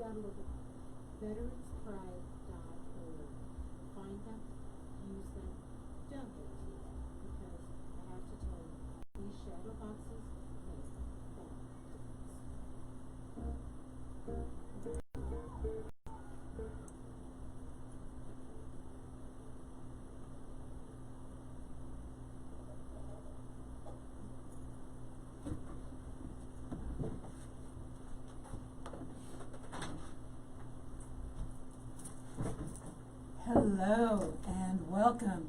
got to look at veteranspride.org. Find them, use them, donate to them, because I have to tell you, these shadow boxes make all the difference. Hello and welcome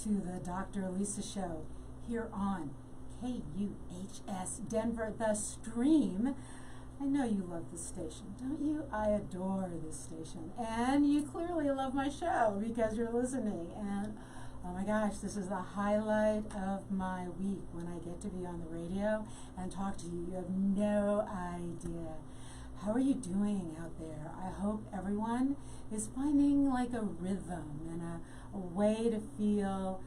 to the Dr. Elisa Show here on KUHS Denver, the Stream. I know you love this station, don't you? I adore this station. And you clearly love my show because you're listening. And oh my gosh, this is the highlight of my week when I get to be on the radio and talk to you. You have no idea. How are you doing out there? I hope everyone is finding like a rhythm and a way to feel,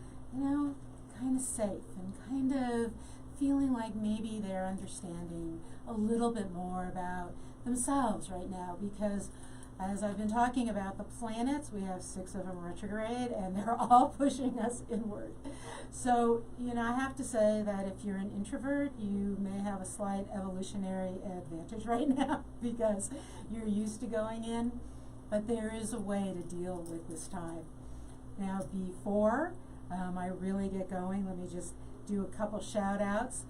kind of safe and kind of feeling like maybe they're understanding a little bit more about themselves right now, because as I've been talking about the planets, we have 6 of them retrograde and they're all pushing us inward. So, I have to say that if you're an introvert, you may have a slight evolutionary advantage right now because you're used to going in, but there is a way to deal with this time. Now, before I really get going, let me just do a couple shout outs.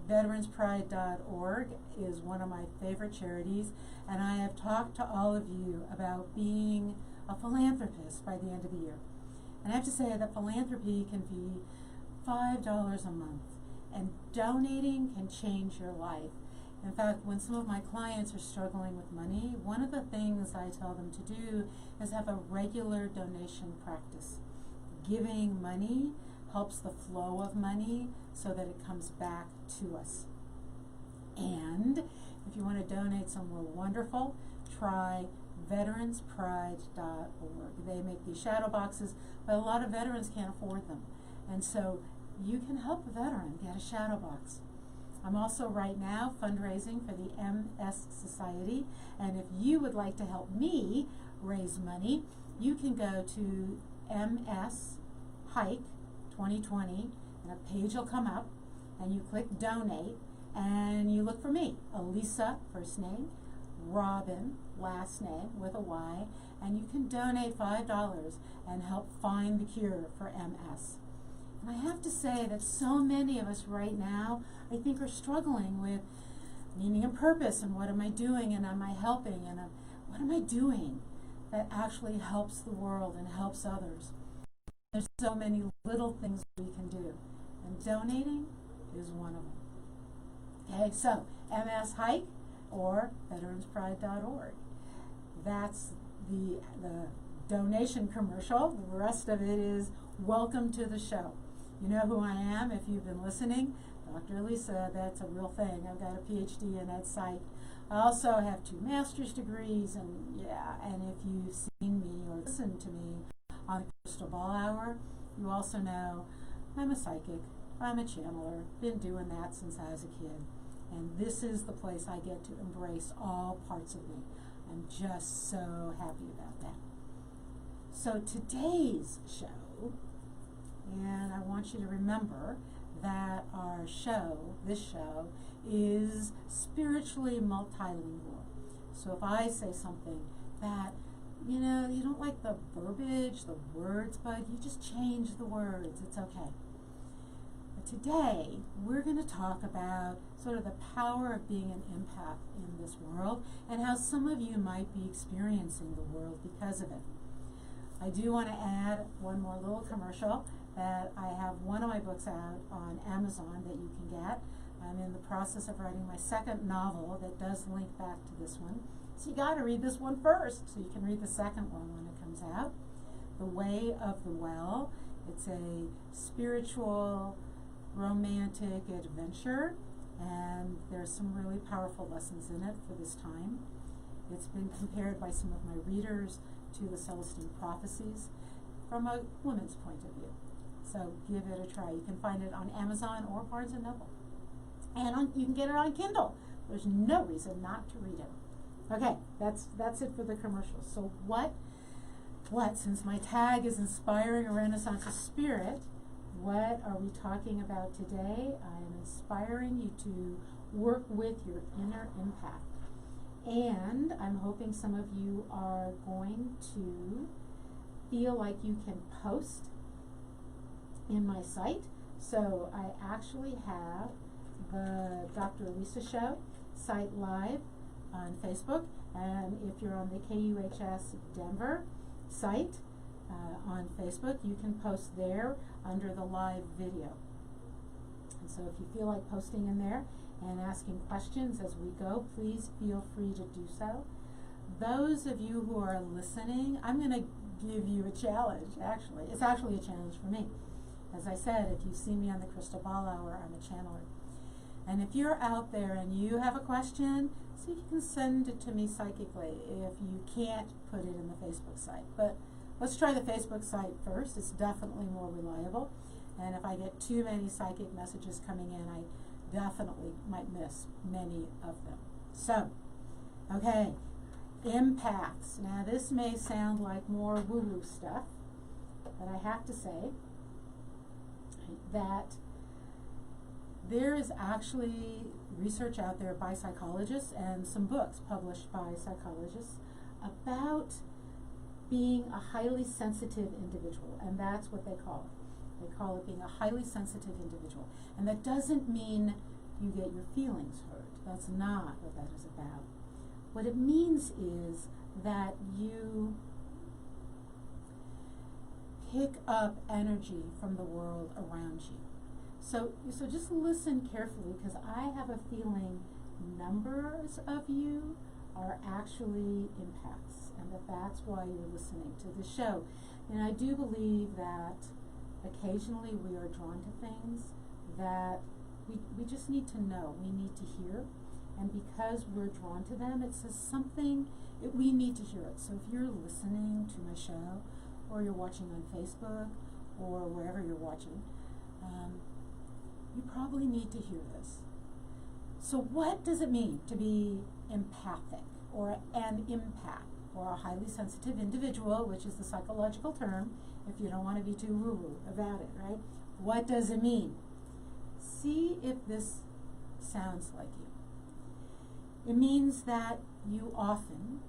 Veteranspride.org is one of my favorite charities, and I have talked to all of you about being a philanthropist by the end of the year. And I have to say that philanthropy can be $5 a month, and donating can change your life. In fact, when some of my clients are struggling with money, one of the things I tell them to do is have a regular donation practice. Giving money helps the flow of money so that it comes back to us. And if you want to donate somewhere wonderful, try veteranspride.org. They make these shadow boxes, but a lot of veterans can't afford them. And so you can help a veteran get a shadow box. I'm also right now fundraising for the MS Society, and if you would like to help me raise money, you can go to MS Hike 2020, and a page will come up, and you click donate, and you look for me, Elisa, first name, Robin, last name with a Y, and you can donate $5 and help find the cure for MS. And I have to say that so many of us right now, I think, are struggling with meaning and purpose, and what am I doing, and am I helping, and what am I doing that actually helps the world and helps others. There's so many little things we can do, and donating is one of them. Okay, so MS Hike or veteranspride.org. That's the donation commercial. The rest of it is welcome to the show. You know who I am if you've been listening. Dr. Elisa, that's a real thing. I've got a PhD in Ed Psych. I also have 2 master's degrees, and if you've seen me or listened to me on Crystal Ball Hour, you also know I'm a psychic, I'm a channeler, been doing that since I was a kid. And this is the place I get to embrace all parts of me. I'm just so happy about that. So today's show, and I want you to remember that our show, this show, is spiritually multilingual. So if I say something that, you don't like the verbiage, the words, but you just change the words, it's okay. But today, we're going to talk about sort of the power of being an empath in this world and how some of you might be experiencing the world because of it. I do want to add one more little commercial that I have one of my books out on Amazon that you can get. I'm in the process of writing my 2nd novel that does link back to this one. So you got to read this one first so you can read the 2nd one when it comes out. The Way of the Well. It's a spiritual, romantic adventure, and there's some really powerful lessons in it for this time. It's been compared by some of my readers to the Celestine Prophecies from a woman's point of view. So give it a try. You can find it on Amazon or Barnes & Noble. And you can get it on Kindle. There's no reason not to read it. Okay, that's it for the commercials. So what, since my tag is inspiring a Renaissance spirit, what are we talking about today? I am inspiring you to work with your inner empath. And I'm hoping some of you are going to feel like you can post in my site. So I actually have the Dr. Elisa Show site live on Facebook, and if you're on the KUHS Denver site on Facebook, you can post there under the live video. And so if you feel like posting in there and asking questions as we go, please feel free to do so. Those of you who are listening, I'm going to give you a challenge, actually. It's actually a challenge for me. As I said, if you see me on the Crystal Ball Hour, I'm a channeler. And if you're out there and you have a question, see if you can send it to me psychically if you can't put it in the Facebook site. But let's try the Facebook site first. It's definitely more reliable. And if I get too many psychic messages coming in, I definitely might miss many of them. So, okay, empaths. Now this may sound like more woo-woo stuff, but I have to say that there is actually research out there by psychologists and some books published by psychologists about being a highly sensitive individual, and that's what they call it. They call it being a highly sensitive individual. And that doesn't mean you get your feelings hurt. That's not what that is about. What it means is that you pick up energy from the world around you. So just listen carefully, because I have a feeling numbers of you are actually empaths, and that's why you're listening to the show. And I do believe that occasionally we are drawn to things that we just need to know, we need to hear, and because we're drawn to them, it says something, we need to hear it. So if you're listening to my show, or you're watching on Facebook, or wherever you're watching, you probably need to hear this. So what does it mean to be empathic, or an empath, or a highly sensitive individual, which is the psychological term, if you don't want to be too woo-woo about it, right? What does it mean? See if this sounds like you. It means that you often,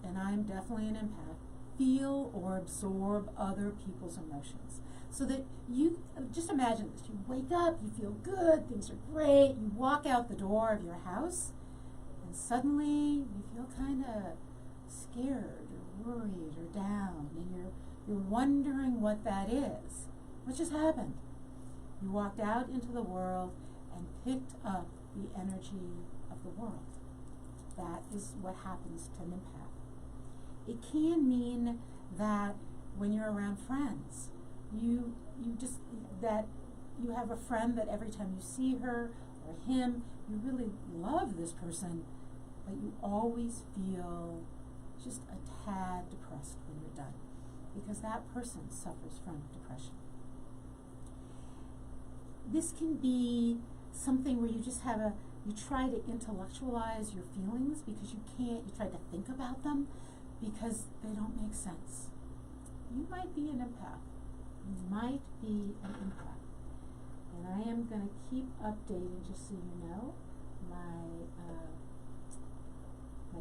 and I'm definitely an empath, feel or absorb other people's emotions. So that you, just imagine this, you wake up, you feel good, things are great, you walk out the door of your house, and suddenly you feel kind of scared or worried or down, and you're wondering what that is. What just happened? You walked out into the world and picked up the energy of the world. That is what happens to an empath. It can mean that when you're around friends, you have a friend that every time you see her or him, you really love this person, but you always feel just a tad depressed when you're done, because that person suffers from depression. This can be something where you just you try to intellectualize your feelings because you can't, you try to think about them because they don't make sense. You might be an empath. You might be an empath. And I am going to keep updating, just so you know, my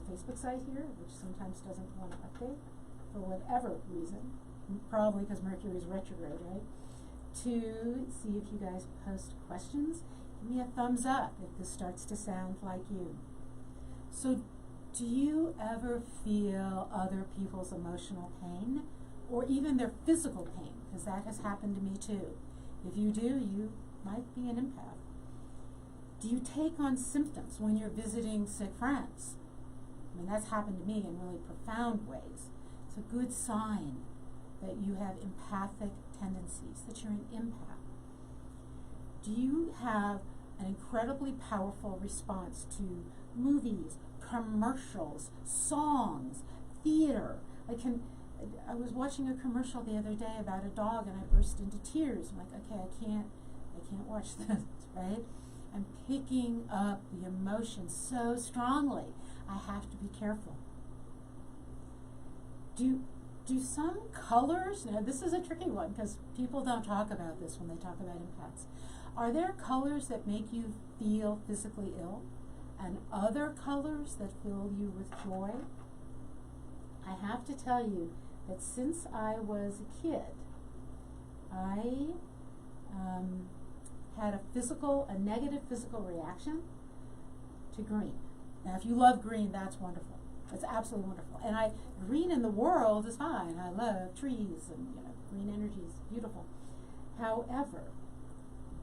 Facebook site here, which sometimes doesn't want to update for whatever reason, probably because Mercury is retrograde, right? To see if you guys post questions. Give me a thumbs up if this starts to sound like you. So, do you ever feel other people's emotional pain, or even their physical pain? Because that has happened to me too. If you do, you might be an empath. Do you take on symptoms when you're visiting sick friends? I mean, that's happened to me in really profound ways. It's a good sign that you have empathic tendencies, that you're an empath. Do you have an incredibly powerful response to movies, commercials, songs, theater? I was watching a commercial the other day about a dog, and I burst into tears. I'm like, okay, I can't watch this, right? I'm picking up the emotion so strongly. I have to be careful. Do some colors, now this is a tricky one because people don't talk about this when they talk about empaths. Are there colors that make you feel physically ill and other colors that fill you with joy? I have to tell you that since I was a kid, I had a negative physical reaction to green. Now, if you love green, that's wonderful. It's absolutely wonderful. And green in the world is fine. I love trees and green energy is beautiful. However,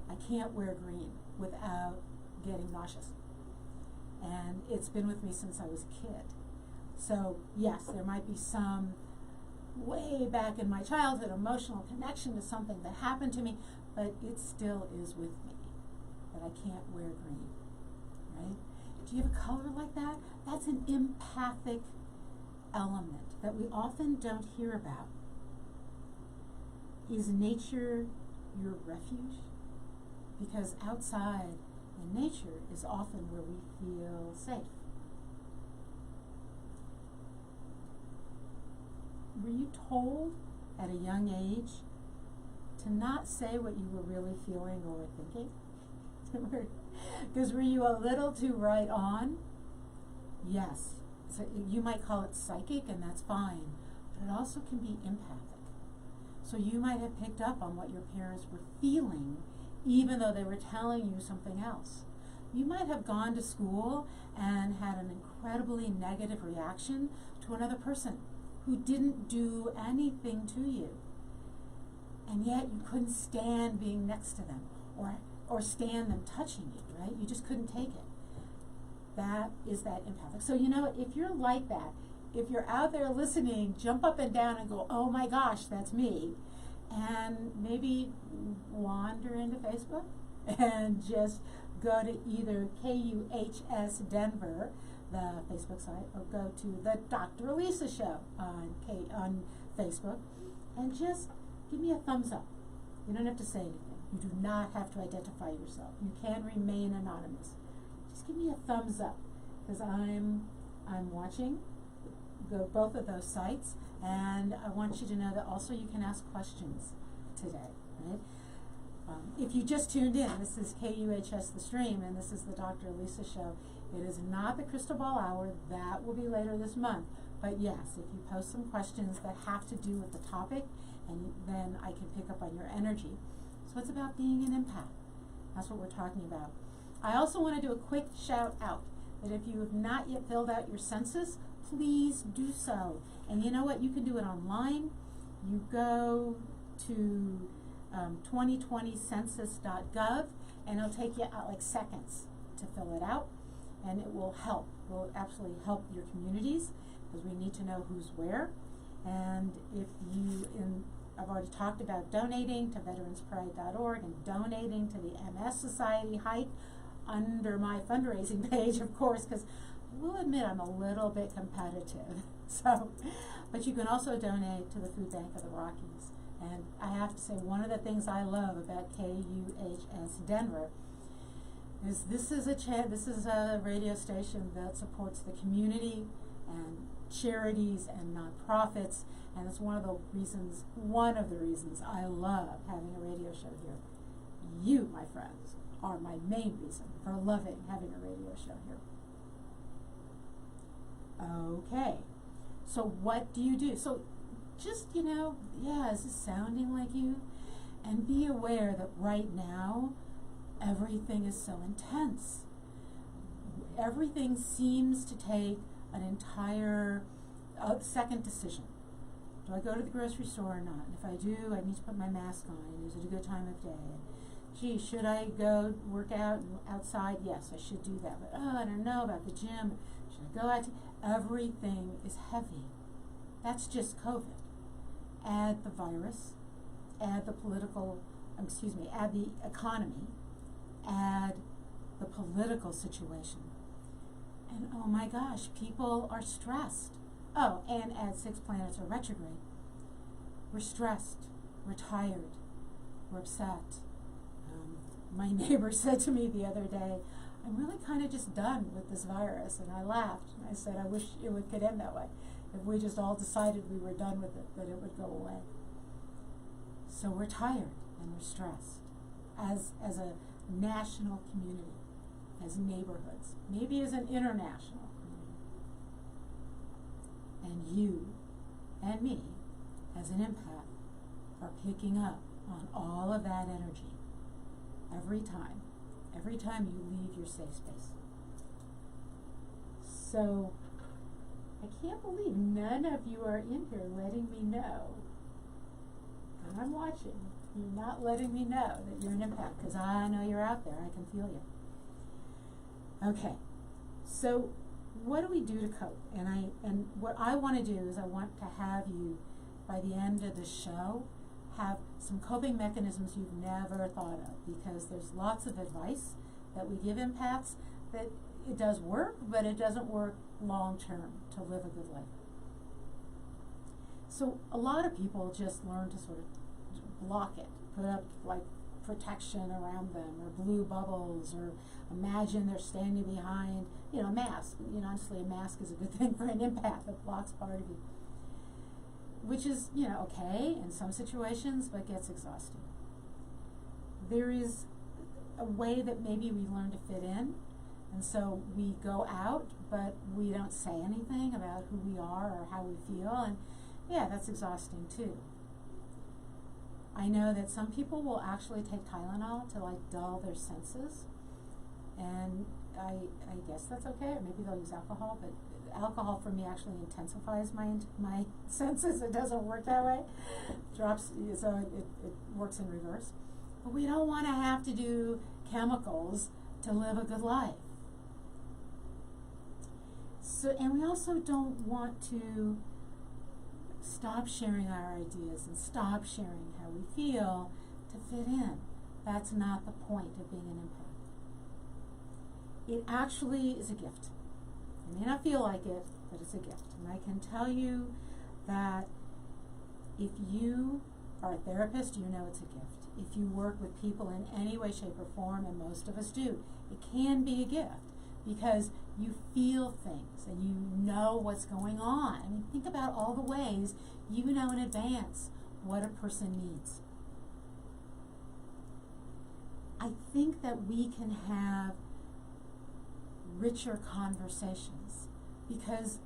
I can't wear green without getting nauseous. And it's been with me since I was a kid. So yes, there might be some way back in my childhood emotional connection to something that happened to me, but it still is with me that I can't wear green, right? Do you have a color like that? That's an empathic element that we often don't hear about. Is nature your refuge? Because outside in nature is often where we feel safe. Were you told at a young age to not say what you were really feeling or thinking? Because were you a little too right on? Yes. So you might call it psychic, and that's fine, but it also can be empathic. So you might have picked up on what your parents were feeling, even though they were telling you something else. You might have gone to school and had an incredibly negative reaction to another person who didn't do anything to you, and yet you couldn't stand being next to them or stand them touching you, right? You just couldn't take it. That is that empathic. So if you're like that, if you're out there listening, jump up and down and go, oh my gosh, that's me. And maybe wander into Facebook and just go to either KUHS Denver, the Facebook site, or go to the Dr. Elisa Show on Facebook, and just give me a thumbs up. You don't have to say anything. You do not have to identify yourself. You can remain anonymous. Just give me a thumbs up, because I'm watching both of those sites, and I want you to know that also you can ask questions today, right? If you just tuned in, this is KUHS The Stream, and this is the Dr. Elisa Show. It is not the Crystal Ball Hour. That will be later this month. But yes, if you post some questions that have to do with the topic, and then I can pick up on your energy. So it's about being an empath. That's what we're talking about. I also want to do a quick shout out that if you have not yet filled out your census, please do so. And you know what? You can do it online. You go to 2020census.gov, and it'll take you like seconds to fill it out, and it will help. It will absolutely help your communities, because we need to know who's where. And if I've already talked about donating to veteranspride.org and donating to the MS Society hike under my fundraising page, of course, because I will admit I'm a little bit competitive. So, but you can also donate to the Food Bank of the Rockies. And I have to say, one of the things I love about KUHS Denver is this is a radio station that supports the community and charities and nonprofits, and it's one of the reasons I love having a radio show here. You, my friends, are my main reason for loving having a radio show here. Okay, so what do you do? So just, is this sounding like you? And be aware that right now, everything is so intense. Everything seems to take an entire second decision. Do I go to the grocery store or not? And if I do, I need to put my mask on. And is it a good time of day? Gee, should I go work out outside? Yes, I should do that. But I don't know about the gym. Should I go out? Everything is heavy. That's just COVID. Add the virus, add the add the economy, add the political situation. And oh my gosh, people are stressed. Oh, and add 6 planets are retrograde. We're stressed, we're tired, we're upset. My neighbor said to me the other day, I'm really kind of just done with this virus. And I laughed and I said, I wish could end that way. If we just all decided we were done with it, that it would go away. So we're tired and we're stressed as a national community, as neighborhoods, maybe as an international community. And you and me, as an empath, are picking up on all of that energy every time you leave your safe space. So I can't believe none of you are in here letting me know. And I'm watching. You're not letting me know that you're an empath, because I know you're out there. I can feel you. Okay, so what do we do to cope? And what I want to do is I want to have you, by the end of the show, have some coping mechanisms you've never thought of, because there's lots of advice that we give empaths that it does work, but it doesn't work long term to live a good life. So a lot of people just learn to sort of block it, put up like protection around them, or blue bubbles, or imagine they're standing behind, a mask. Honestly, a mask is a good thing for an empath. It blocks part of you, which is, okay in some situations, but gets exhausting. There is a way that maybe we learn to fit in, and so we go out, but we don't say anything about who we are or how we feel, and yeah, that's exhausting too. I know that some people will actually take Tylenol to dull their senses, and I guess that's okay, or maybe they'll use alcohol, but alcohol for me actually intensifies my senses. It doesn't work that way. Drops, so it works in reverse. But we don't want to have to do chemicals to live a good life. So, and we also don't want to stop sharing our ideas and stop sharing how we feel to fit in. That's not the point of being an empath. It actually is a gift. It may not feel like it, but it's a gift. And I can tell you that if you are a therapist, you know it's a gift. If you work with people in any way, shape, or form, and most of us do, it can be a gift because you feel things and you know what's going on. I mean, think about all the ways you know in advance what a person needs. I think that we can have richer conversations because,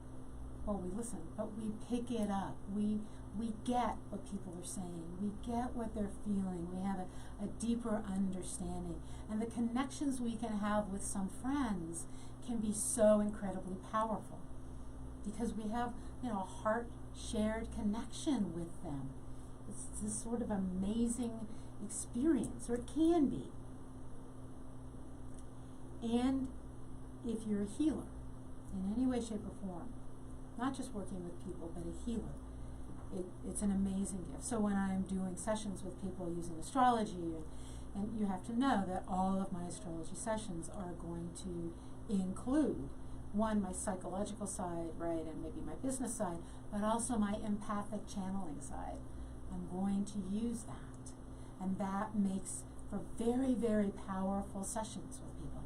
well, we listen, but we pick it up. We get what people are saying. We get what they're feeling. We have a deeper understanding. And the connections we can have with some friends can be so incredibly powerful because we have, a heart-shared connection with them. It's this sort of amazing experience, or it can be. And if you're a healer in any way, shape, or form, not just working with people, but a healer, it's an amazing gift. So when I'm doing sessions with people using astrology, and you have to know that all of my astrology sessions are going to include, one, my psychological side, right, and maybe my business side, but also my empathic channeling side. I'm going to use that. And that makes for very, very powerful sessions with people.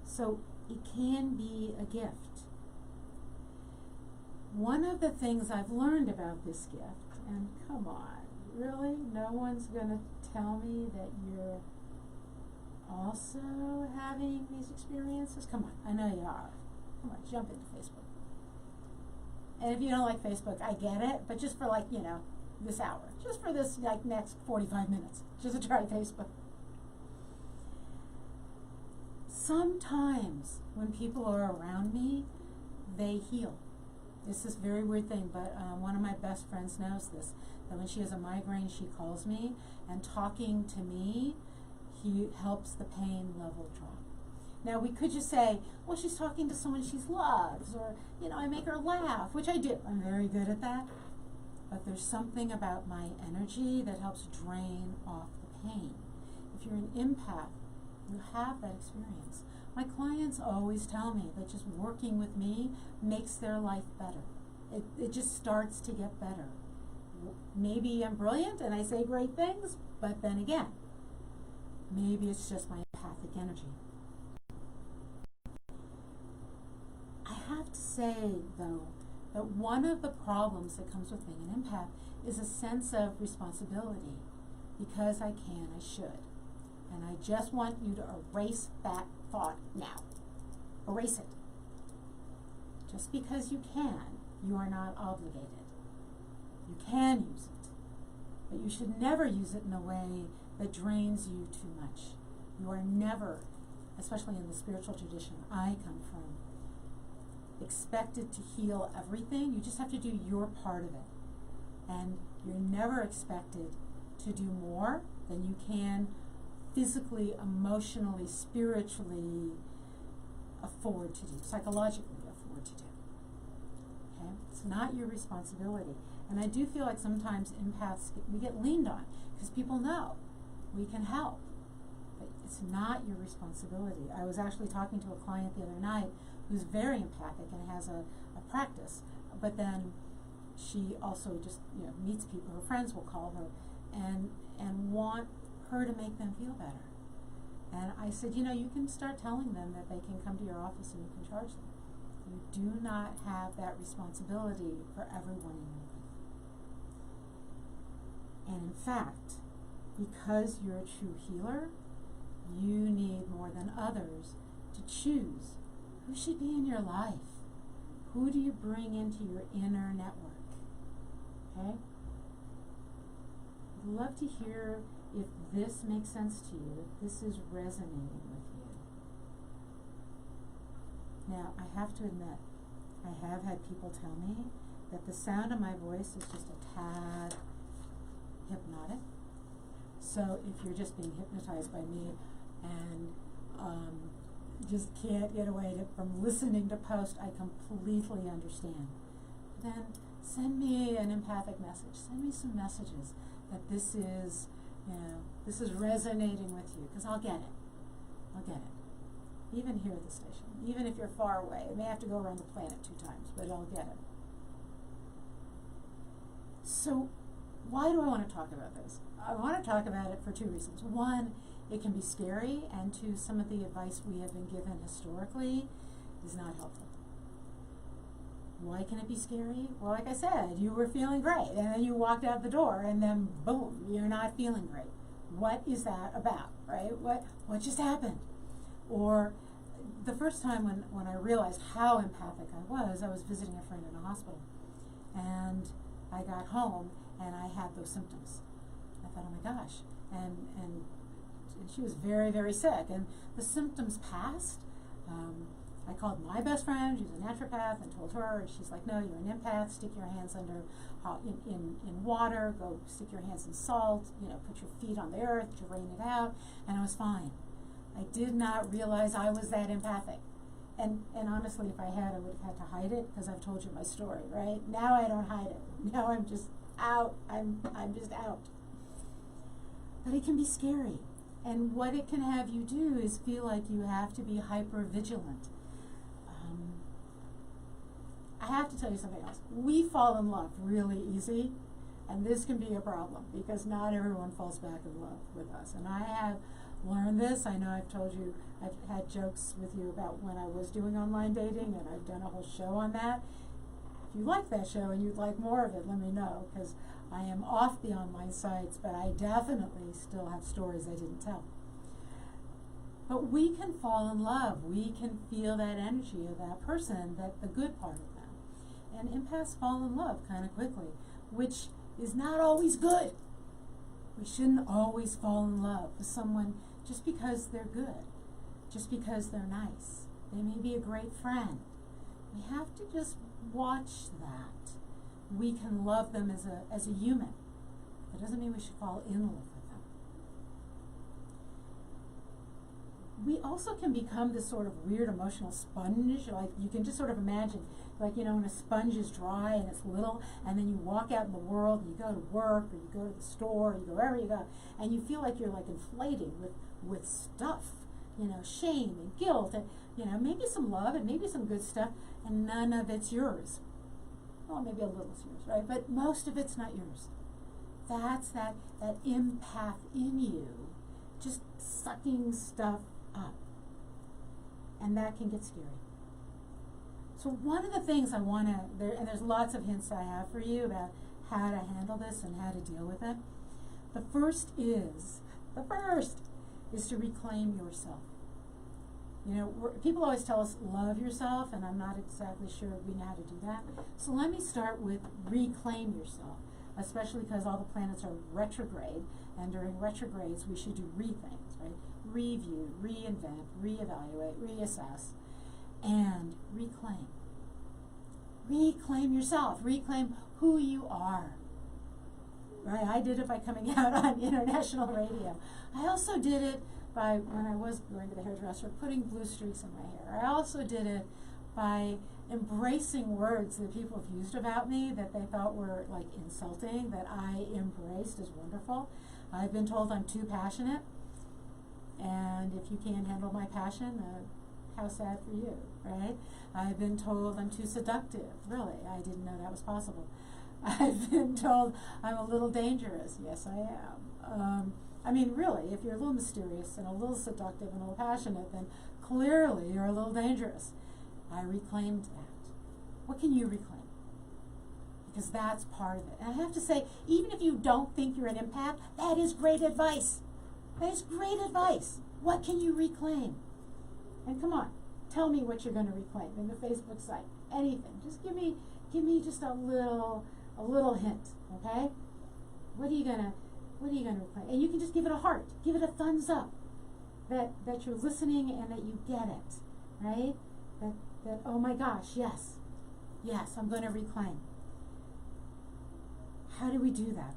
So it can be a gift. One of the things I've learned about this gift, and come on, really? No one's going to tell me that you're also having these experiences? Come on, I know you are. Come on, jump into Facebook. And if you don't like Facebook, I get it, but just for this hour, just for this next 45 minutes, just to try Facebook. Sometimes when people are around me, they heal. This is a very weird thing, but one of my best friends knows this, that when she has a migraine, she calls me, and talking to me, he helps the pain level drop. Now, we could just say, well, she's talking to someone she loves, or, I make her laugh, which I do. I'm very good at that. But there's something about my energy that helps drain off the pain. If you're an empath, you have that experience. My clients always tell me that just working with me makes their life better. It just starts to get better. Maybe I'm brilliant and I say great things, but then again, maybe it's just my empathic energy. I have to say, though, that one of the problems that comes with being an empath is a sense of responsibility. Because I can, I should. And I just want you to erase that thought now. Erase it. Just because you can, you are not obligated. You can use it. But you should never use it in a way that drains you too much. You are never, especially in the spiritual tradition I come from, expected to heal everything. You just have to do your part of it. And you're never expected to do more than you can physically, emotionally, spiritually afford to do, psychologically afford to do. Okay? It's not your responsibility. And I do feel like sometimes empaths, we get leaned on because people know we can help. But it's not your responsibility. I was actually talking to a client the other night who's very empathic and has a practice, but then she also just meets people. Her friends will call her and want her to make them feel better. And I said, you can start telling them that they can come to your office and you can charge them. You do not have that responsibility for everyone in your life. And in fact, because you're a true healer, you need more than others to choose who should be in your life. Who do you bring into your inner network? Okay? I'd love to hear if this makes sense to you, if this is resonating with you. Now, I have to admit, I have had people tell me that the sound of my voice is just a tad hypnotic. So if you're just being hypnotized by me and just can't get away from listening to post, I completely understand. Then send me an empathic message. Send me some messages that this is resonating with you, because I'll get it. I'll get it. Even here at the station, even if you're far away. I may have to go around the planet 2 times, but I'll get it. So why do I want to talk about this? I want to talk about it for 2 reasons. One, it can be scary, and 2, some of the advice we have been given historically is not helpful. Why can it be scary? Well, like I said, you were feeling great, and then you walked out the door, and then boom, you're not feeling great. What is that about, right? What just happened? Or the first time when I realized how empathic I was visiting a friend in a hospital, and I got home, and I had those symptoms. I thought, oh my gosh, and she was very, very sick, and the symptoms passed. I called my best friend, who's a naturopath, and told her, and she's like, no, you're an empath, stick your hands under in water, go stick your hands in salt, put your feet on the earth, drain it out, and I was fine. I did not realize I was that empathic. And honestly, if I had, I would have had to hide it, because I've told you my story, right? Now I don't hide it. Now I'm just out. I'm just out. But it can be scary. And what it can have you do is feel like you have to be hyper vigilant. I have to tell you something else. We fall in love really easy, and this can be a problem because not everyone falls back in love with us. And I have learned this. I know I've told you, I've had jokes with you about when I was doing online dating, and I've done a whole show on that. If you like that show and you'd like more of it, let me know, because I am off the online sites, but I definitely still have stories I didn't tell. But we can fall in love. We can feel that energy of that person, that the good part of them. And empaths fall in love kind of quickly, which is not always good. We shouldn't always fall in love with someone just because they're good, just because they're nice. They may be a great friend. We have to just watch that. We can love them as a human. That doesn't mean we should fall in love with them. We also can become this sort of weird emotional sponge. Like you can just sort of imagine, like, when a sponge is dry and it's little, and then you walk out in the world, and you go to work, or you go to the store, or you go wherever you go, and you feel like you're like inflating with stuff, shame and guilt, and maybe some love and maybe some good stuff, and none of it's yours. Well, maybe a little's yours, right? But most of it's not yours. That's that empath in you, just sucking stuff up. And that can get scary. So one of the things I want to, and there's lots of hints I have for you about how to handle this and how to deal with it. The first is to reclaim yourself. You know, people always tell us, love yourself, and I'm not exactly sure we know how to do that. So let me start with reclaim yourself, especially because all the planets are retrograde, and during retrogrades we should do things, right? Review, reinvent, reevaluate, reassess, and reclaim. Reclaim yourself. Reclaim who you are. Right? I did it by coming out on international radio. I also did it by, when I was going to the hairdresser, putting blue streaks in my hair. I also did it by embracing words that people have used about me that they thought were like insulting, that I embraced as wonderful. I've been told I'm too passionate, and if you can't handle my passion, how sad for you, right? I've been told I'm too seductive. Really, I didn't know that was possible. I've been told I'm a little dangerous. Yes, I am. I mean, really, if you're a little mysterious and a little seductive and a little passionate, then clearly you're a little dangerous. I reclaimed that. What can you reclaim? Because that's part of it. And I have to say, even if you don't think you're an empath, that is great advice. That is great advice. What can you reclaim? And come on, tell me what you're going to reclaim in the Facebook site. Anything. Just give me just a little hint, okay? What are you gonna reclaim? And you can just give it a heart. Give it a thumbs up that you're listening and that you get it, right? That oh my gosh, yes, I'm going to reclaim. How do we do that?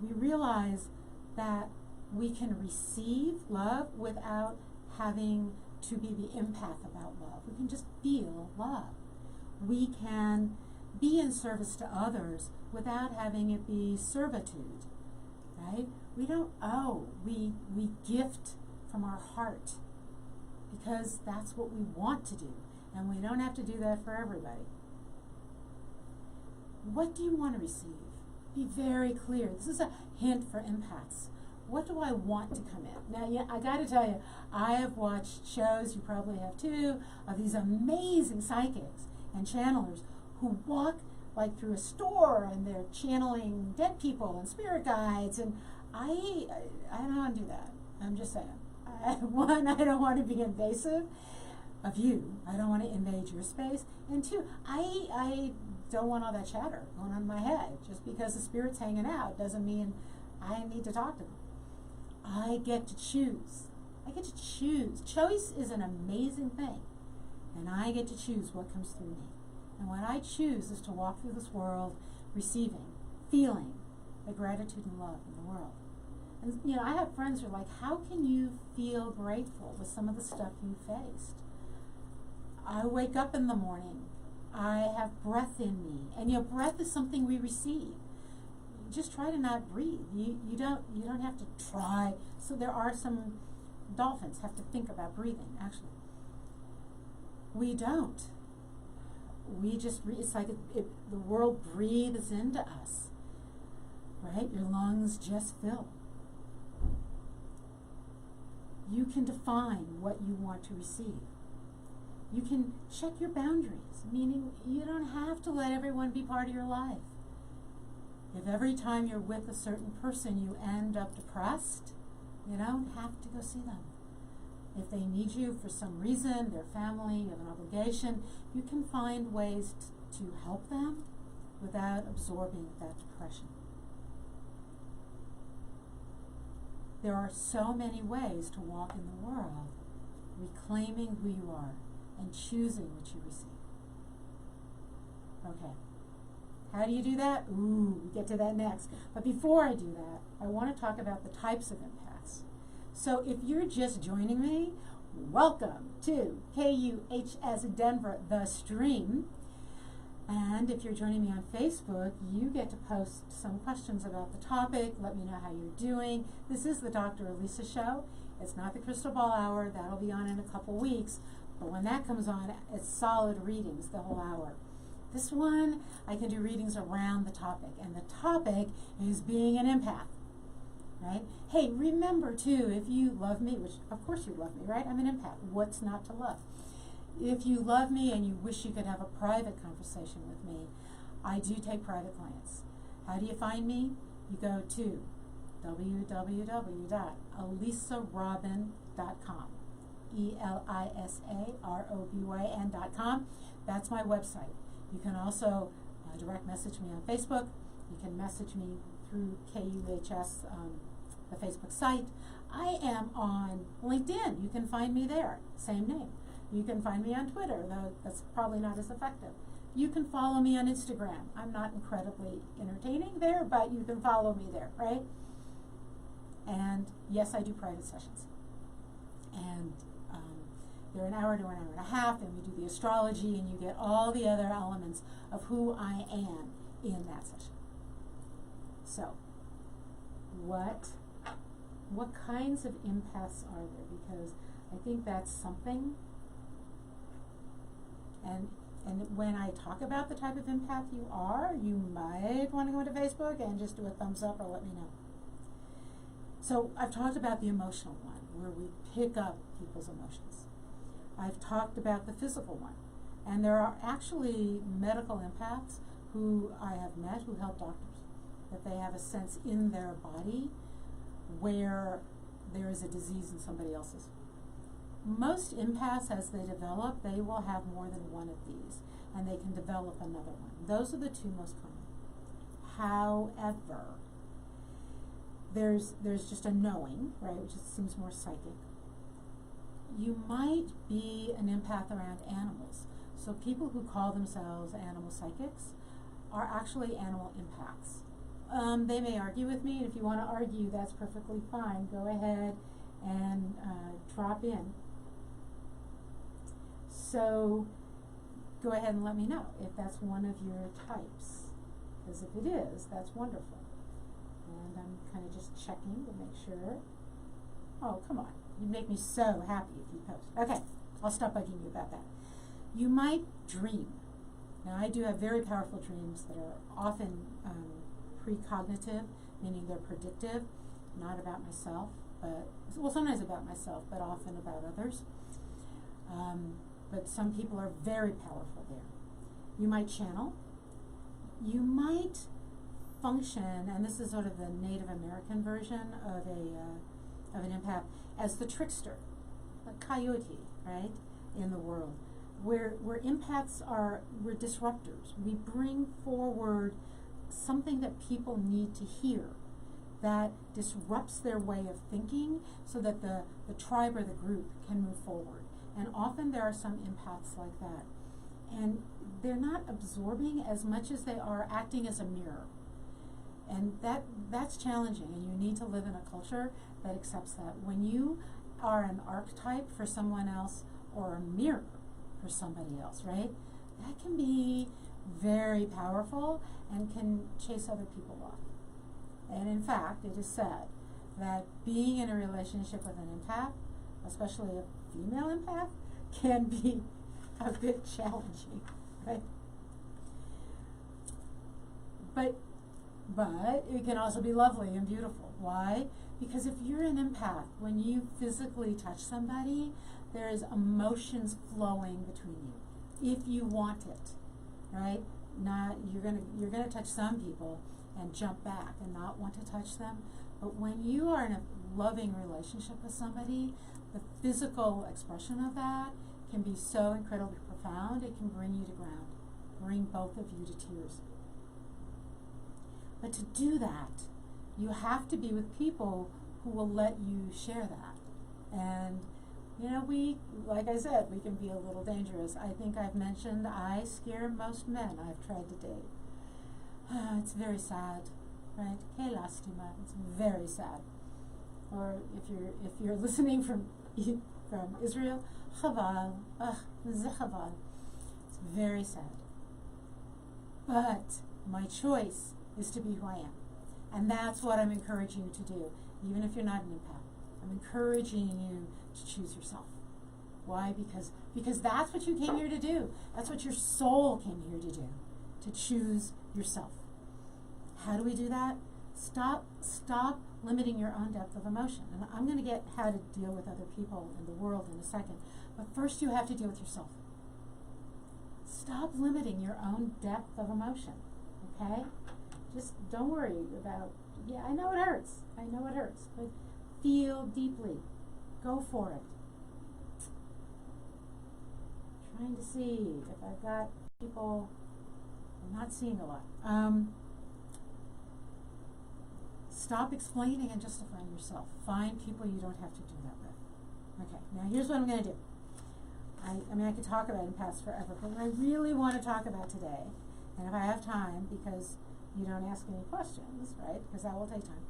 We realize that we can receive love without having to be the empath about love. We can just feel love. We can be in service to others without having it be servitude, right? We don't owe. We gift from our heart because that's what we want to do, and we don't have to do that for everybody. What do you want to receive? Be very clear. This is a hint for empaths. What do I want to come in? Now, yeah, I got to tell you, I have watched shows, you probably have too, of these amazing psychics and channelers who walk like through a store and they're channeling dead people and spirit guides, and I don't want to do that. I'm just saying. One, I don't want to be invasive of you. I don't want to invade your space. And two, I don't want all that chatter going on in my head. Just because the spirit's hanging out doesn't mean I need to talk to them. I get to choose. I get to choose. Choice is an amazing thing. And I get to choose what comes through me. And what I choose is to walk through this world receiving, feeling the gratitude and love in the world. And, you know, I have friends who are like, how can you feel grateful with some of the stuff you faced? I wake up in the morning. I have breath in me. And, you know, breath is something we receive. Just try to not breathe. You don't have to try. So there are some dolphins have to think about breathing, actually. We don't. We just, it's like the world breathes into us, right? Your lungs just fill. You can define what you want to receive. You can check your boundaries, meaning you don't have to let everyone be part of your life. If every time you're with a certain person you end up depressed, you don't have to go see them. If they need you for some reason, their family, you have an obligation, you can find ways to help them without absorbing that depression. There are so many ways to walk in the world, reclaiming who you are and choosing what you receive. Okay. How do you do that? Ooh, we get to that next. But before I do that, I want to talk about the types of empaths. So if you're just joining me, welcome to KUHS Denver, the stream. And if you're joining me on Facebook, you get to post some questions about the topic. Let me know how you're doing. This is the Dr. Elisa Show. It's not the Crystal Ball Hour. That'll be on in a couple weeks. But when that comes on, it's solid readings the whole hour. This one, I can do readings around the topic. And the topic is being an empath. right? Hey, remember too, if you love me, which of course you love me, right? I'm an empath. What's not to love? If you love me and you wish you could have a private conversation with me, I do take private clients. How do you find me? You go to www.elisarobyn.com. ELISAROBYN.com. That's my website. You can also direct message me on Facebook. You can message me through KUHS, the Facebook site. I am on LinkedIn. You can find me there. Same name. You can find me on Twitter, though that's probably not as effective. You can follow me on Instagram. I'm not incredibly entertaining there, but you can follow me there, right? And yes, I do private sessions. And they're an hour to an hour and a half, and we do the astrology, and you get all the other elements of who I am in that session. So, what kinds of empaths are there? Because I think that's something. And when I talk about the type of empath you are, you might want to go into Facebook and just do a thumbs up or let me know. So I've talked about the emotional one, where we pick up people's emotions. I've talked about the physical one. And there are actually medical empaths who I have met who help doctors, that they have a sense in their body where there is a disease in somebody else's. Most empaths, as they develop, they will have more than one of these, and they can develop another one. Those are the two most common. However, there's just a knowing, right, which seems more psychic. You might be an empath around animals. So people who call themselves animal psychics are actually animal empaths. They may argue with me, and if you want to argue, that's perfectly fine. Go ahead and drop in. So go ahead and let me know if that's one of your types. Because if it is, that's wonderful. And I'm kind of just checking to make sure. Oh, come on. You make me so happy if you post. Okay, I'll stop bugging you about that. You might dream. Now, I do have very powerful dreams that are often precognitive, meaning they're predictive, not about myself, but, well, sometimes about myself, but often about others. But some people are very powerful there. You might channel. You might function, and this is sort of the Native American version of an empath, as the trickster, a coyote, right, in the world, where empaths we're disruptors. We bring forward something that people need to hear that disrupts their way of thinking so that the tribe or the group can move forward. And often there are some empaths like that. And they're not absorbing as much as they are acting as a mirror. And that's challenging, and you need to live in a culture that accepts that. When you are an archetype for someone else or a mirror for somebody else, right? That can be very powerful and can chase other people off. And in fact, it is said that being in a relationship with an empath, especially a female empath, can be a bit challenging, right? But it can also be lovely and beautiful. Why? Because if you're an empath, when you physically touch somebody, there is emotions flowing between you, if you want it, right? Not you're gonna touch some people and jump back and not want to touch them. But when you are in a loving relationship with somebody, the physical expression of that can be so incredibly profound. It can bring you to ground, bring both of you to tears. But to do that, you have to be with people who will let you share that. And, you know, like I said, we can be a little dangerous. I think I've mentioned I scare most men I've tried to date. It's very sad, right? Que lastima. It's very sad. Or if you're listening from Israel, chaval, chaval. It's very sad. But my choice is to be who I am. And that's what I'm encouraging you to do, even if you're not an empath. I'm encouraging you to choose yourself. Why? Because that's what you came here to do. That's what your soul came here to do, to choose yourself. How do we do that? Stop limiting your own depth of emotion. And I'm going to get how to deal with other people in the world in a second. But first you have to deal with yourself. Stop limiting your own depth of emotion, okay? Just don't worry about, yeah, I know it hurts. I know it hurts. But feel deeply. Go for it. Trying to see if I've got people. I'm not seeing a lot. Stop explaining and justifying yourself. Find people you don't have to do that with. Okay, now here's what I'm going to do. I mean, I could talk about empaths forever, but what I really want to talk about today, and if I have time, because you don't ask any questions, right, because that will take time,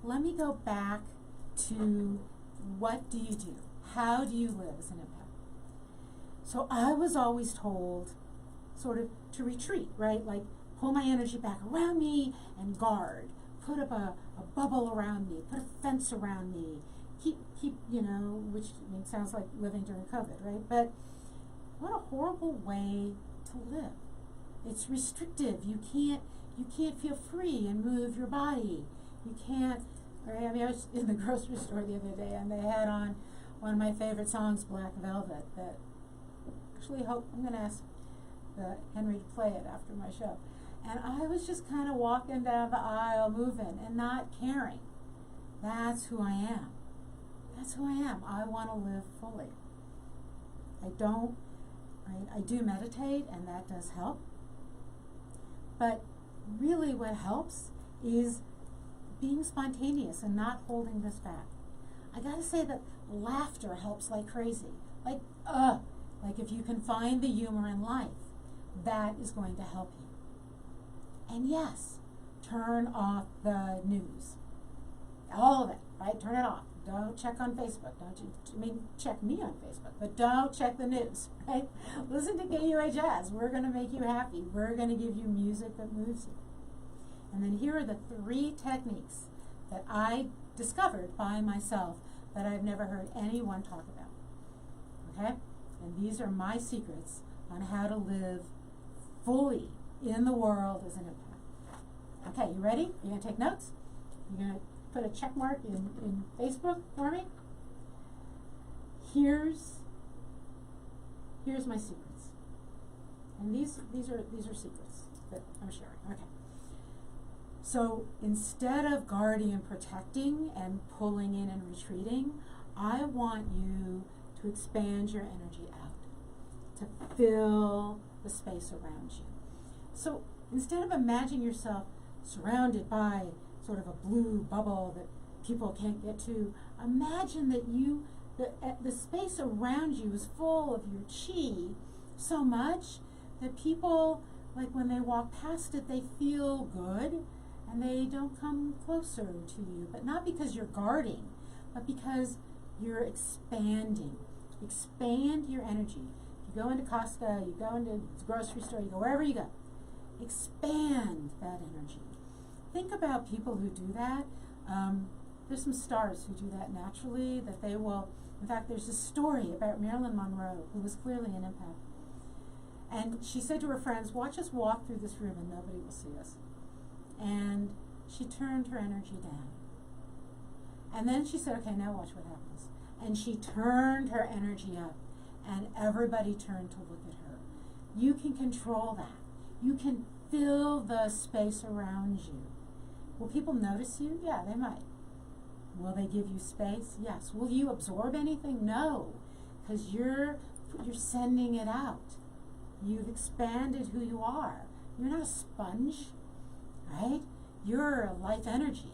let me go back to what do you do? How do you live as an empath? So I was always told sort of to retreat, right? Like pull my energy back around me and guard. Put up a bubble around me. Put a fence around me. Keep, you know, which I mean, sounds like living during COVID, right? But what a horrible way to live. It's restrictive. You can't feel free and move your body. You can't, right? I mean, I was in the grocery store the other day and they had on one of my favorite songs, Black Velvet, that actually hope I'm going to ask Henry to play it after my show. And I was just kind of walking down the aisle, moving and not caring. That's who I am. That's who I am. I want to live fully. I don't, right? I do meditate, and that does help. But really what helps is being spontaneous and not holding this back. I got to say that laughter helps like crazy. Like if you can find the humor in life, that is going to help you. And yes, turn off the news. All of it, right? Turn it off. Don't check on Facebook. Check me on Facebook, but don't check the news, right? Listen to KUHS. We're going to make you happy. We're going to give you music that moves you. And then here are the 3 techniques that I discovered by myself that I've never heard anyone talk about, okay? And these are my secrets on how to live fully in the world as an empath. Okay, you ready? You going to take notes? You're going to put a check mark in Facebook for me? Here's my secrets. And these are secrets that I'm sharing. Okay. So instead of guarding and protecting and pulling in and retreating, I want you to expand your energy out, to fill the space around you. So instead of imagining yourself surrounded by sort of a blue bubble that people can't get to, imagine that the space around you is full of your chi so much that people, like when they walk past it, they feel good and they don't come closer to you. But not because you're guarding, but because you're expanding. Expand your energy. You go into Costco, you go into the grocery store, you go wherever you go. Expand that energy. Think about people who do that. There's some stars who do that naturally, that they will, in fact, there's a story about Marilyn Monroe, who was clearly an empath. And she said to her friends, watch us walk through this room and nobody will see us. And she turned her energy down. And then she said, okay, now watch what happens. And she turned her energy up, and everybody turned to look at her. You can control that. You can fill the space around you. Will people notice you? Yeah, they might. Will they give you space? Yes. Will you absorb anything? No, because you're sending it out. You've expanded who you are. You're not a sponge, right? You're a life energy.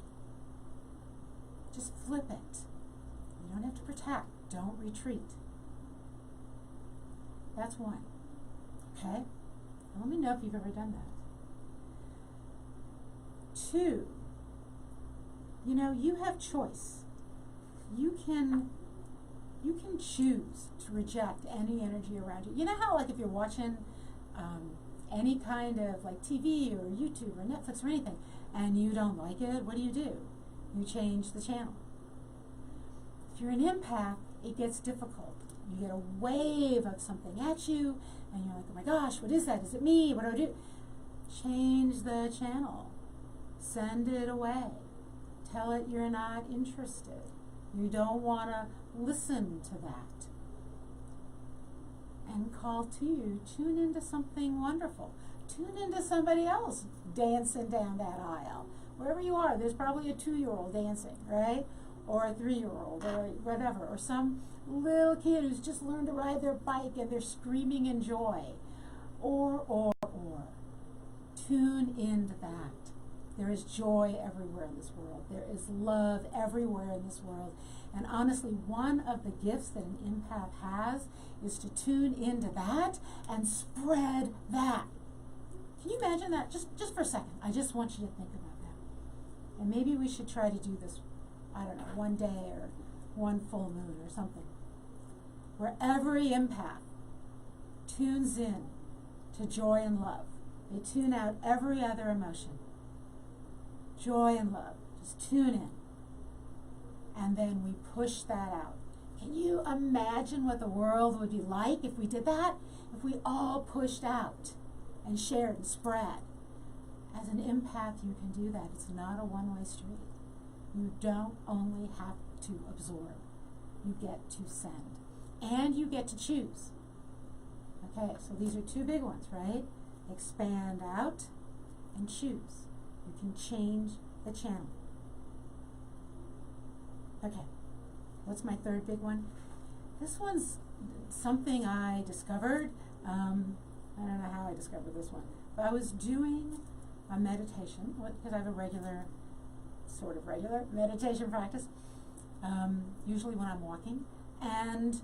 Just flip it. You don't have to protect. Don't retreat. That's one. Okay? Let me know if you've ever done that. 2, you have choice. You can choose to reject any energy around you. You know how, like, if you're watching any kind of like TV or YouTube or Netflix or anything, and you don't like it, what do? You change the channel. If you're an empath, it gets difficult. You get a wave of something at you, and you're like, oh my gosh, what is that? Is it me? What do I do? Change the channel. Send it away. Tell it you're not interested. You don't want to listen to that. And call to you, tune into something wonderful. Tune into somebody else dancing down that aisle. Wherever you are, there's probably a 2-year-old dancing, right? Or a 3-year-old, or whatever. Or some little kid who's just learned to ride their bike and they're screaming in joy. Or. Tune into that. There is joy everywhere in this world. There is love everywhere in this world. And honestly, one of the gifts that an empath has is to tune into that and spread that. Can you imagine that? Just for a second. I just want you to think about that. And maybe we should try to do this, I don't know, one day or one full moon or something, where every empath tunes in to joy and love. They tune out every other emotion. Joy and love. Just tune in. And then we push that out. Can you imagine what the world would be like if we did that? If we all pushed out and shared and spread. As an empath, you can do that. It's not a one-way street. You don't only have to absorb. You get to send. And you get to choose. Okay, so these are 2 big ones, right? Expand out and choose. You can change the channel. Okay, what's my 3rd big one? This one's something I discovered. I don't know how I discovered this one, but I was doing a meditation because I have a sort of regular meditation practice, usually when I'm walking, and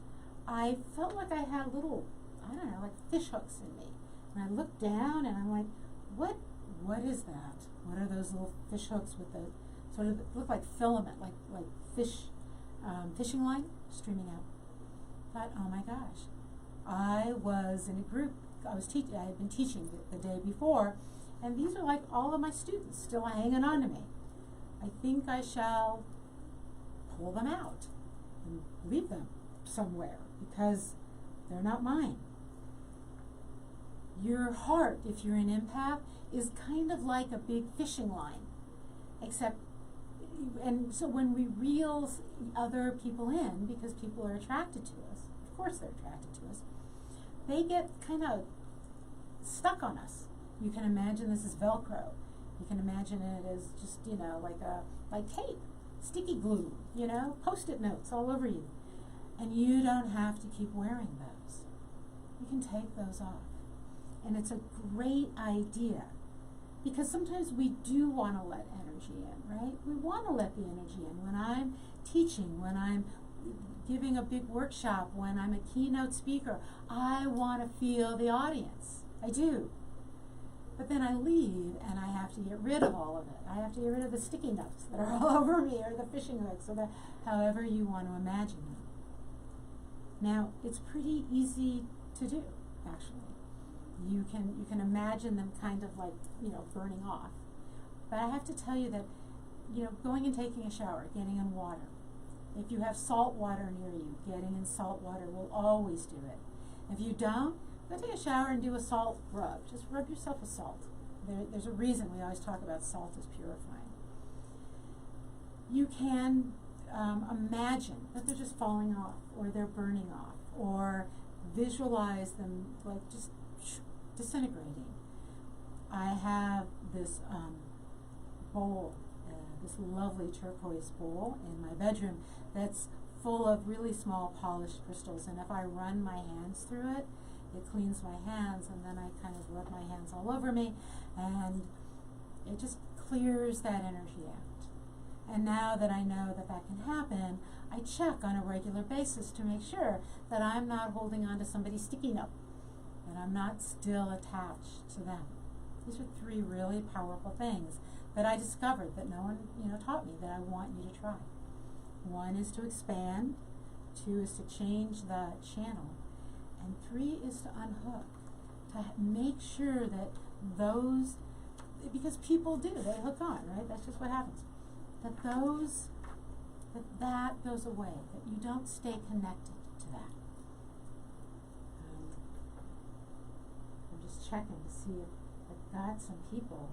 I felt like I had little, I don't know, like fish hooks in me. And I looked down and I'm like, what is that? What are those little fish hooks with the sort of look like filament, like fish, fishing line streaming out? Thought, oh my gosh. I was in a group, I had been teaching the day before, and these are like all of my students still hanging on to me. I think I shall pull them out and leave them somewhere because they're not mine. Your heart, if you're an empath, is kind of like a big fishing line, and so when we reel other people in, because people are attracted to us, of course they're attracted to us, they get kind of stuck on us. You can imagine this as Velcro. You can imagine it as just, like tape, sticky glue, Post-it notes all over you. And you don't have to keep wearing those. You can take those off. And it's a great idea because sometimes we do want to let energy in, right? We want to let the energy in. When I'm teaching, when I'm giving a big workshop, when I'm a keynote speaker, I want to feel the audience. I do. But then I leave and I have to get rid of all of it. I have to get rid of the sticky notes that are all over me or the fishing hooks or however you want to imagine them. Now, it's pretty easy to do, actually. You can imagine them kind of like, burning off. But I have to tell you that, going and taking a shower, getting in water. If you have salt water near you, getting in salt water will always do it. If you don't, go take a shower and do a salt rub. Just rub yourself with salt. There's a reason we always talk about salt as purifying. You can imagine that they're just falling off or they're burning off, or visualize them like just disintegrating. I have this bowl, this lovely turquoise bowl in my bedroom that's full of really small polished crystals, and if I run my hands through it, it cleans my hands, and then I kind of rub my hands all over me, and it just clears that energy out. And now that I know that that can happen, I check on a regular basis to make sure that I'm not holding on to somebody's sticky note, that I'm not still attached to them. These are 3 really powerful things that I discovered that no one, taught me, that I want you to try. 1 is to expand, 2 is to change the channel, and 3 is to unhook, to make sure that those, because people do, they hook on, right? That's just what happens. That goes away, that you don't stay connected to that. I'm just checking to see if I've got some people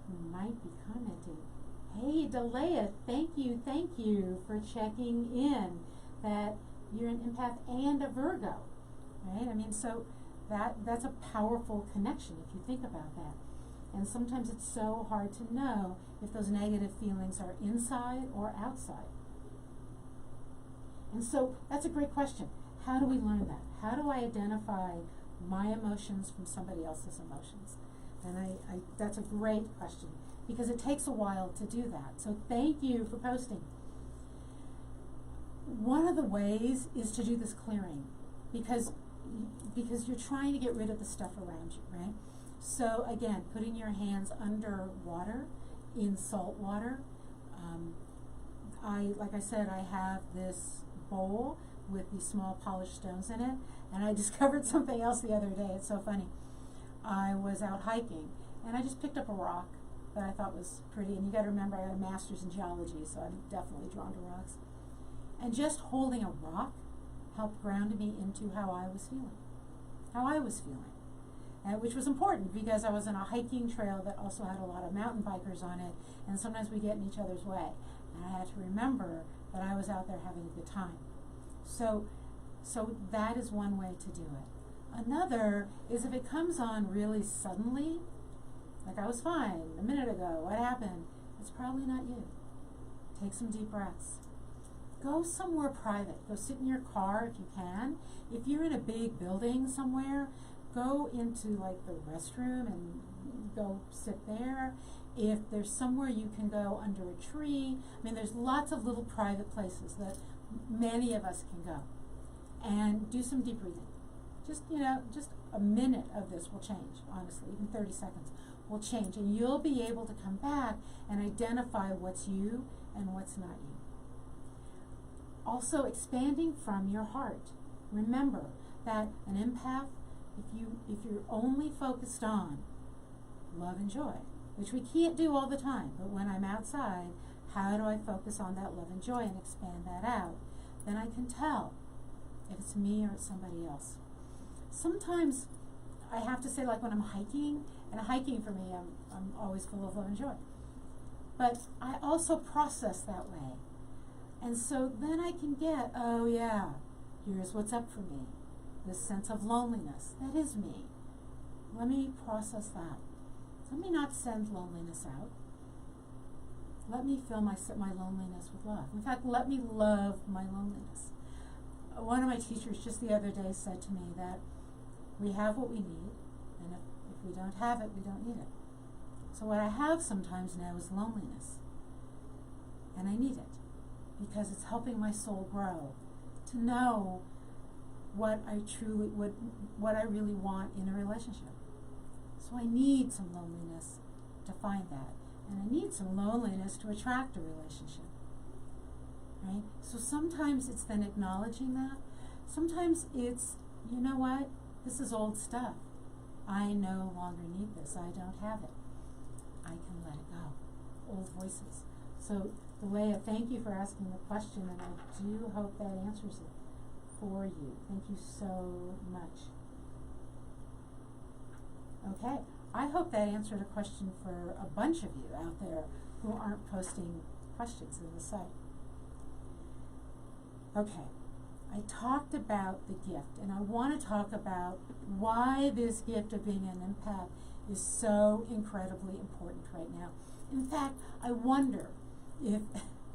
who might be commenting, hey, Delia, thank you for checking in that you're an empath and a Virgo, right? I mean, so that's a powerful connection if you think about that. And sometimes it's so hard to know if those negative feelings are inside or outside. And so that's a great question. How do we learn that? How do I identify my emotions from somebody else's emotions? And that's a great question because it takes a while to do that. So thank you for posting. One of the ways is to do this clearing because you're trying to get rid of the stuff around you, right? So again, putting your hands under water, in salt water. Like I said, I have this bowl with these small polished stones in it, and I discovered something else the other day. It's so funny. I was out hiking, and I just picked up a rock that I thought was pretty, and you gotta remember I got a master's in geology, so I'm definitely drawn to rocks. And just holding a rock helped ground me into how I was feeling. Which was important because I was on a hiking trail that also had a lot of mountain bikers on it, and sometimes we get in each other's way. And I had to remember that I was out there having a good time. So that is one way to do it. Another is if it comes on really suddenly, like I was fine a minute ago, what happened? It's probably not you. Take some deep breaths. Go somewhere private. Go sit in your car if you can. If you're in a big building somewhere, go into like the restroom and go sit there. If there's somewhere you can go under a tree, I mean, there's lots of little private places that many of us can go. And do some deep breathing. Just a minute of this will change, honestly, even 30 seconds will change. And you'll be able to come back and identify what's you and what's not you. Also, expanding from your heart. Remember that an empath, if you're only focused on love and joy, which we can't do all the time, but when I'm outside, how do I focus on that love and joy and expand that out? Then I can tell if it's me or it's somebody else. Sometimes I have to say, like when I'm hiking, and hiking for me, I'm always full of love and joy. But I also process that way. And so then I can get, oh yeah, here's what's up for me. This sense of loneliness, that is me. Let me process that. Let me not send loneliness out. Let me fill my loneliness with love. In fact, let me love my loneliness. One of my teachers just the other day said to me that we have what we need, and if we don't have it, we don't need it. So what I have sometimes now is loneliness, and I need it because it's helping my soul grow to know what I really want in a relationship. So I need some loneliness to find that, and I need some loneliness to attract a relationship. Right? So sometimes it's then acknowledging that. Sometimes it's, you know what? This is old stuff. I no longer need this. I don't have it. I can let it go. Old voices. So, Delia, thank you for asking the question, and I do hope that answers it for you. Thank you so much. Okay. I hope that answered a question for a bunch of you out there who aren't posting questions in the site. Okay, I talked about the gift, and I want to talk about why this gift of being an empath is so incredibly important right now. In fact, I wonder if,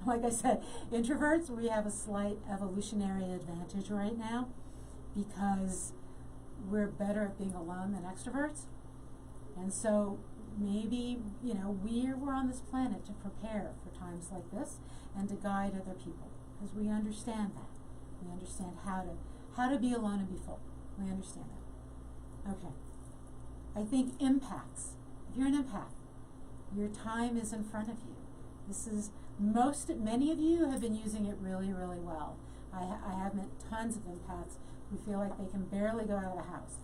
like I said, introverts, we have a slight evolutionary advantage right now because we're better at being alone than extroverts. And so maybe, we're on this planet to prepare for times like this and to guide other people. Because we understand that. We understand how to be alone and be full. We understand that. Okay. I think empaths, if you're an empath, your time is in front of you. This is many of you have been using it really, really well. I have met tons of empaths who feel like they can barely go out of the house.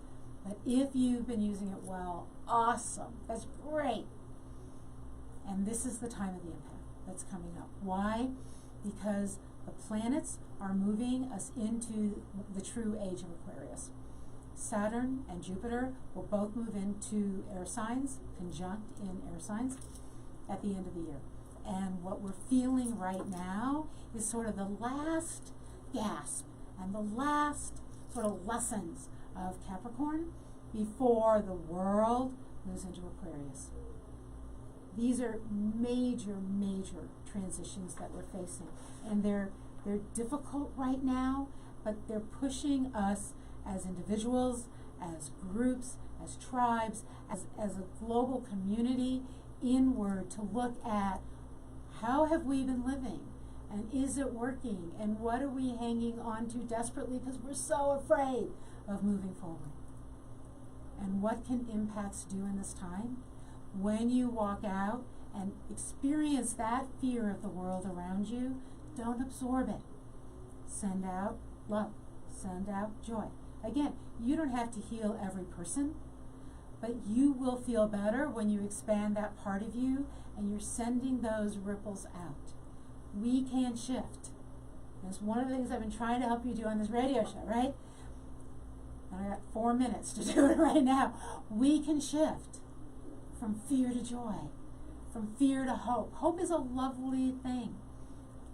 But if you've been using it well, awesome. That's great. And this is the time of the empath that's coming up. Why? Because the planets are moving us into the true age of Aquarius. Saturn and Jupiter will both move into air signs, conjunct in air signs, at the end of the year. And what we're feeling right now is sort of the last gasp and the last sort of lessons of Capricorn before the world moves into Aquarius. These are major, major transitions that we're facing. And they're difficult right now, but they're pushing us as individuals, as groups, as tribes, as a global community inward to look at how have we been living, and is it working, and what are we hanging on to desperately because we're so afraid of moving forward. And what can empaths do in this time? When you walk out and experience that fear of the world around you, don't absorb it. Send out love. Send out joy. Again, you don't have to heal every person, but you will feel better when you expand that part of you and you're sending those ripples out. We can shift. That's one of the things I've been trying to help you do on this radio show, right? And I got 4 minutes to do it right now. We can shift from fear to joy, from fear to hope. Hope is a lovely thing.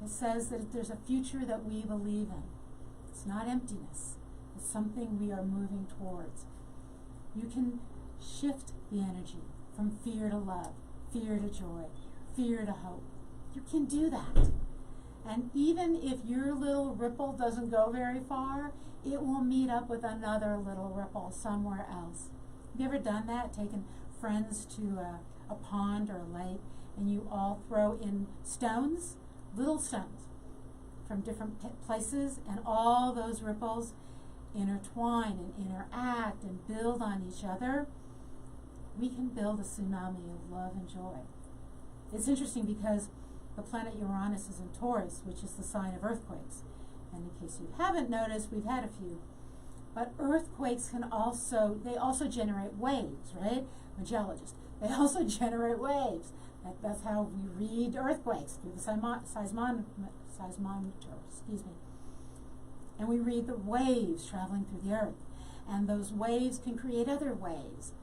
It says that there's a future that we believe in. It's not emptiness. It's something we are moving towards. You can shift the energy from fear to love, fear to joy, fear to hope. You can do that. And even if your little ripple doesn't go very far, it will meet up with another little ripple somewhere else. Have you ever done that? Taken friends to a pond or a lake, and you all throw in stones, little stones, from different places, and all those ripples intertwine and interact and build on each other. We can build a tsunami of love and joy. It's interesting because the planet Uranus is in Taurus, which is the sign of earthquakes. And in case you haven't noticed, we've had a few. But earthquakes can also generate waves, right? I'm a geologist. They also generate waves. That's how we read earthquakes, through the seismometer, And we read the waves traveling through the earth. And those waves can create other waves,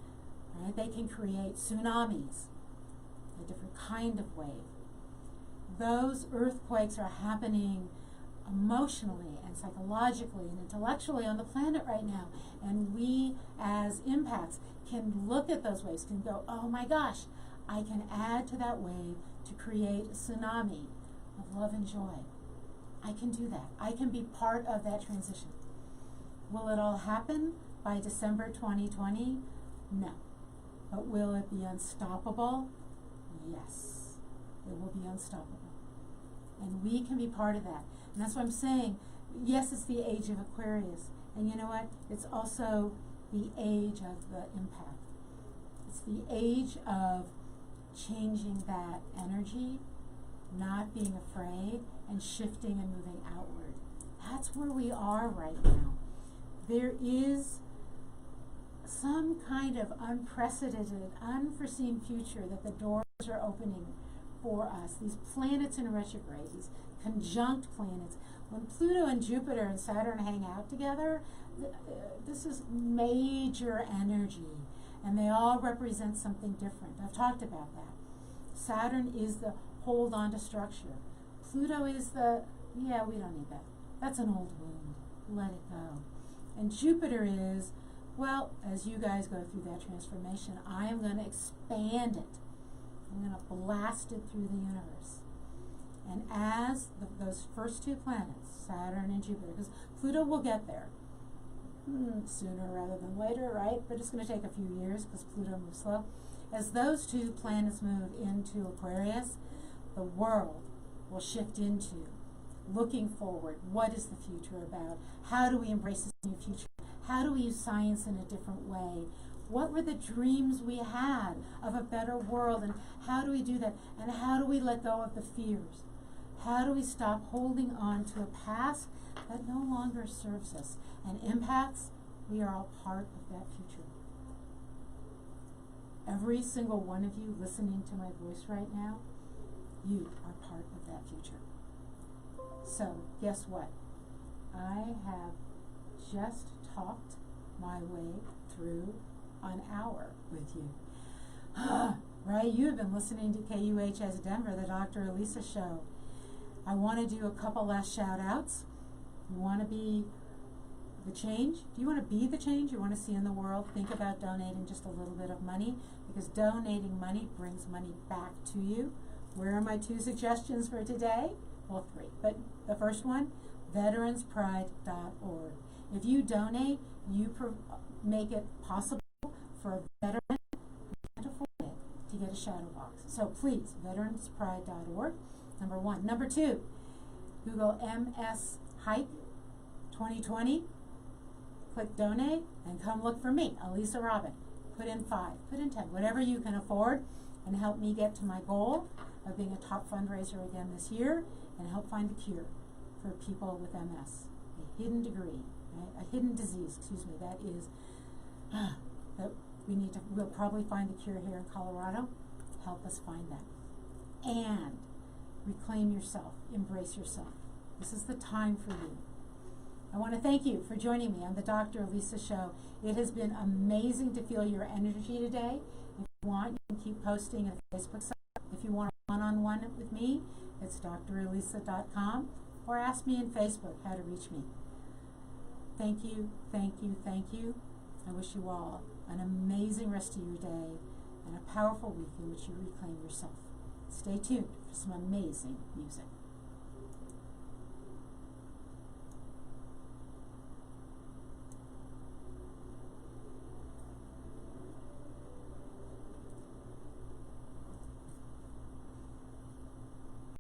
right? They can create tsunamis, a different kind of wave. Those earthquakes are happening emotionally and psychologically and intellectually on the planet right now. And we as empaths can look at those waves, can go, oh my gosh, I can add to that wave to create a tsunami of love and joy. I can do that. I can be part of that transition. Will it all happen by December 2020? No. But will it be unstoppable? Yes. It will be unstoppable. And we can be part of that. And that's what I'm saying. Yes, it's the age of Aquarius. And you know what? It's also the age of the empath. It's the age of changing that energy, not being afraid, and shifting and moving outward. That's where we are right now. There is some kind of unprecedented, unforeseen future that the doors are opening for us. These planets in retrograde, these conjunct planets. When Pluto and Jupiter and Saturn hang out together, this is major energy, and they all represent something different. I've talked about that. Saturn is the hold on to structure. Pluto is the, yeah, we don't need that. That's an old wound. Let it go. And Jupiter is, well, as you guys go through that transformation, I am going to expand it. I'm going to blast it through the universe. And as those first two planets, Saturn and Jupiter, because Pluto will get there sooner rather than later, right? But it's going to take a few years because Pluto moves slow. As those two planets move into Aquarius, the world will shift into looking forward. What is the future about? How do we embrace this new future? How do we use science in a different way? What were the dreams we had of a better world, and how do we do that? And how do we let go of the fears? How do we stop holding on to a past that no longer serves us? And empaths, we are all part of that future. Every single one of you listening to my voice right now, you are part of that future. So, guess what? I have just talked my way through an hour with you. Right? You have been listening to KUHS Denver, the Dr. Elisa Show. I want to do a couple last shout outs. You want to be the change? Do you want to be the change you want to see in the world? Think about donating just a little bit of money, because donating money brings money back to you. Where are my 2 suggestions for today? Well, 3. But the first one, veteranspride.org. If you donate, you make it possible for a veteran who can't afford it to get a shadow box. So please, veteranspride.org, number 1. Number 2, Google MS Hype 2020, click donate, and come look for me, Elisa Robin. Put in 5, put in 10, whatever you can afford, and help me get to my goal of being a top fundraiser again this year, and help find the cure for people with MS, a hidden degree, right? A hidden disease, that is, that we'll probably find the cure here in Colorado. Help us find that. And reclaim yourself, embrace yourself. This is the time for you. I want to thank you for joining me on the Dr. Elisa Show. It has been amazing to feel your energy today. If you want, you can keep posting at Facebook site. If you want a one-on-one with me, it's drelisa.com, or ask me in Facebook how to reach me. Thank you, thank you, thank you. I wish you all an amazing rest of your day and a powerful week in which you reclaim yourself. Stay tuned for some amazing music.